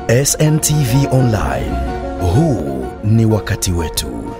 SNTV Online. Huu ni wakati wetu.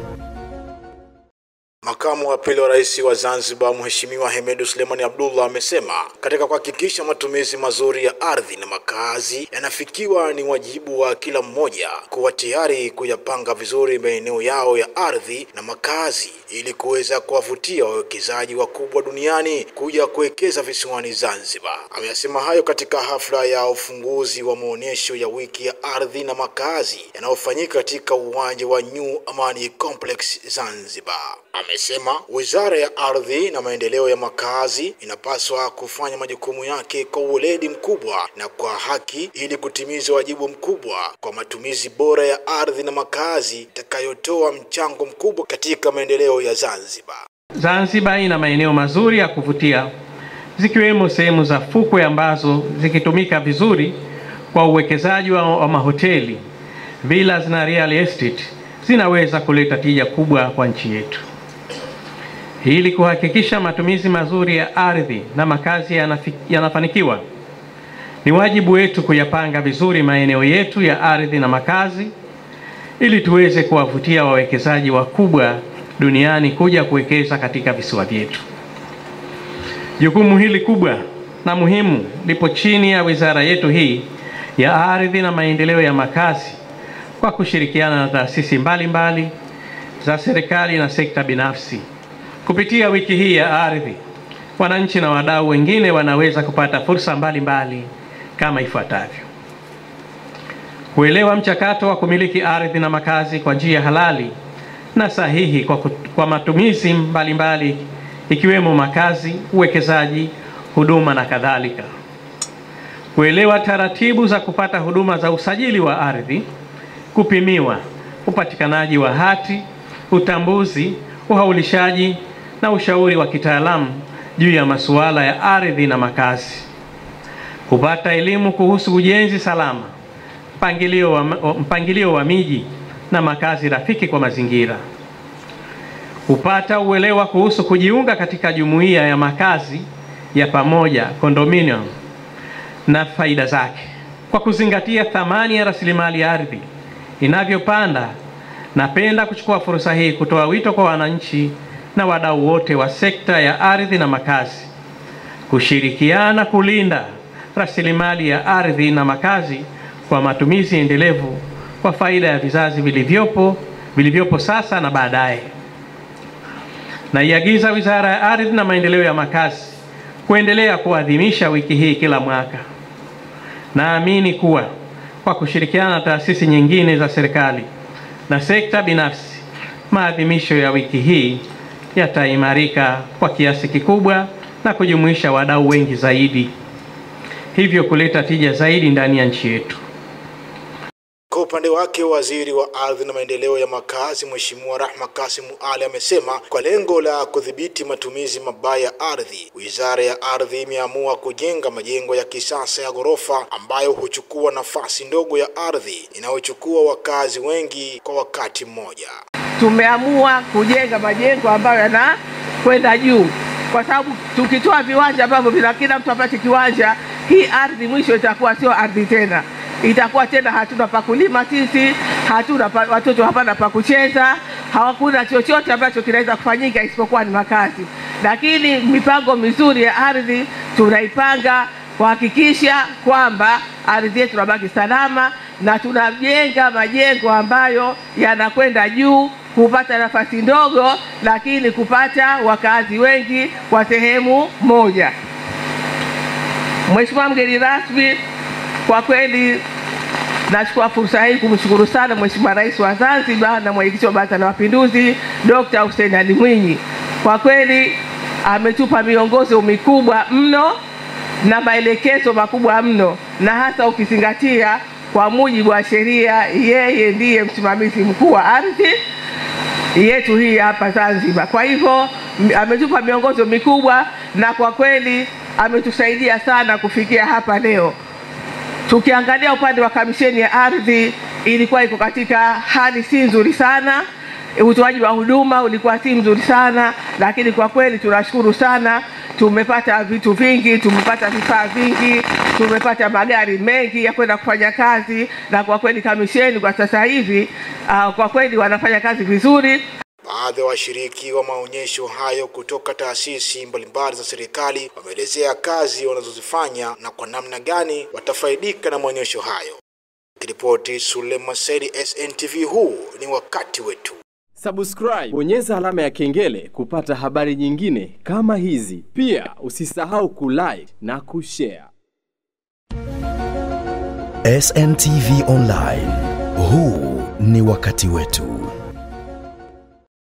Makamu wa pili wa rais wa Zanzibar Mheshimiwa Hemed Suleiman Abdullah amesema katika kuhakikisha matumizi mazuri ya ardhi na makazi yanafikiwa, ni wajibu wa kila mmoja kuwa tayari kuyapanga vizuri maeneo yao ya ardhi na makazi ili kuweza kuwavutia wawekezaji wakubwa duniani kuja kuwekeza visiwani Zanzibar. Amesema hayo katika hafla ya ufunguzi wa maonyesho ya wiki ya ardhi na makazi yanayofanyika katika uwanja wa New Amani Complex Zanzibar. Amesema Wizara ya Ardhi na Maendeleo ya Makazi inapaswa kufanya majukumu yake kwa uweledi mkubwa na kwa haki ili kutimiza wajibu mkubwa kwa matumizi bora ya ardhi na makazi itakayotoa mchango mkubwa katika maendeleo ya Zanzibar. Zanzibar ina maeneo mazuri ya kuvutia zikiwemo sehemu za fukwe ambazo zikitumika vizuri kwa uwekezaji wa mahoteli, villas na real estate zinaweza kuleta tija kubwa kwa nchi yetu. Ili kuhakikisha matumizi mazuri ya ardhi na makazi yanafanikiwa, ni wajibu wetu kuyapanga vizuri maeneo yetu ya ardhi na makazi ili tuweze kuwavutia wawekezaji wakubwa duniani kuja kuwekeza katika visiwa vyetu. Jukumu hili kubwa na muhimu lipo chini ya wizara yetu hii ya Ardhi na Maendeleo ya Makazi kwa kushirikiana na taasisi mbalimbali za serikali na sekta binafsi. Kupitia wiki hii ya ardhi, wananchi na wadau wengine wanaweza kupata fursa mbalimbali kama ifuatavyo: kuelewa mchakato wa kumiliki ardhi na makazi kwa njia halali na sahihi kwa matumizi mbalimbali ikiwemo makazi, uwekezaji, huduma na kadhalika. Kuelewa taratibu za kupata huduma za usajili wa ardhi, kupimiwa, upatikanaji wa hati, utambuzi, uhaulishaji na ushauri wa kitaalamu juu ya masuala ya ardhi na makazi. Kupata elimu kuhusu ujenzi salama, mpangilio wa miji na makazi rafiki kwa mazingira. Kupata uelewa kuhusu kujiunga katika jumuiya ya makazi ya pamoja, condominium, na faida zake. Kwa kuzingatia thamani ya rasilimali ya ardhi inavyopanda, napenda kuchukua fursa hii kutoa wito kwa wananchi na wadau wote wa sekta ya ardhi na makazi kushirikiana kulinda rasilimali ya ardhi na makazi kwa matumizi endelevu kwa faida ya vizazi vilivyopo sasa na baadaye. Naiagiza Wizara ya Ardhi na Maendeleo ya Makazi kuendelea kuadhimisha wiki hii kila mwaka. Naamini kuwa kwa kushirikiana na taasisi nyingine za serikali na sekta binafsi, maadhimisho ya wiki hii yataimarika kwa kiasi kikubwa na kujumuisha wadau wengi zaidi, hivyo kuleta tija zaidi ndani ya nchi yetu. Kwa upande wake, Waziri wa Ardhi na Maendeleo ya Makazi Mheshimiwa Rahma Kasim Ali amesema kwa lengo la kudhibiti matumizi mabaya ya ardhi, Wizara ya Ardhi imeamua kujenga majengo ya kisasa ya ghorofa ambayo huchukua nafasi ndogo ya ardhi inayochukua wakazi wengi kwa wakati mmoja. Tumeamua kujenga majengo ambayo yanakwenda juu, kwa sababu tukitoa viwanja ambavyo bila kila mtu apate kiwanja, hii ardhi mwisho itakuwa sio ardhi tena. Itakuwa tena hatuna pa kulima sisi, hatuna watoto hapana pa kucheza, hawakuna chochote ambacho kinaweza kufanyika isipokuwa ni makazi. Lakini mipango mizuri ya ardhi tunaipanga kuhakikisha kwamba ardhi yetu inabaki salama, na tunajenga majengo ambayo yanakwenda juu kupata nafasi ndogo lakini kupata wakazi wengi kwa sehemu moja. Mheshimiwa mgeni rasmi, kwa kweli nachukua fursa hii kumshukuru sana Mheshimiwa Rais wa Zanzibar na Mwenyekiti wa Baraza la Mapinduzi Dr. Hussein Ali Mwinyi. Kwa kweli ametupa miongozo mikubwa mno na maelekezo makubwa mno, na hasa ukizingatia kwa mujibu wa sheria yeye ndiye msimamizi mkuu wa ardhi yetu hii hapa Zanzibar. Kwa hivyo ametupa miongozo mikubwa na kwa kweli ametusaidia sana kufikia hapa leo. Tukiangalia upande wa Kamisheni ya Ardhi, ilikuwa iko katika hali si nzuri sana, utoaji wa huduma ulikuwa si mzuri sana, lakini kwa kweli tunashukuru sana tumepata vitu vingi, tumepata vifaa vingi, tumepata magari mengi ya kwenda kufanya kazi, na kwa kweli kamisheni kwa sasa hivi kwa kweli wanafanya kazi vizuri. Baadhi ya washiriki wa maonyesho hayo kutoka taasisi mbalimbali za serikali wameelezea kazi wanazozifanya na kwa namna gani watafaidika na maonyesho hayo. Kiripoti Suleiman Saidi, SNTV, huu ni wakati wetu. Subscribe, bonyeza alama ya kengele kupata habari nyingine kama hizi. Pia usisahau kulike na kushare. SNTV Online, huu ni wakati wetu.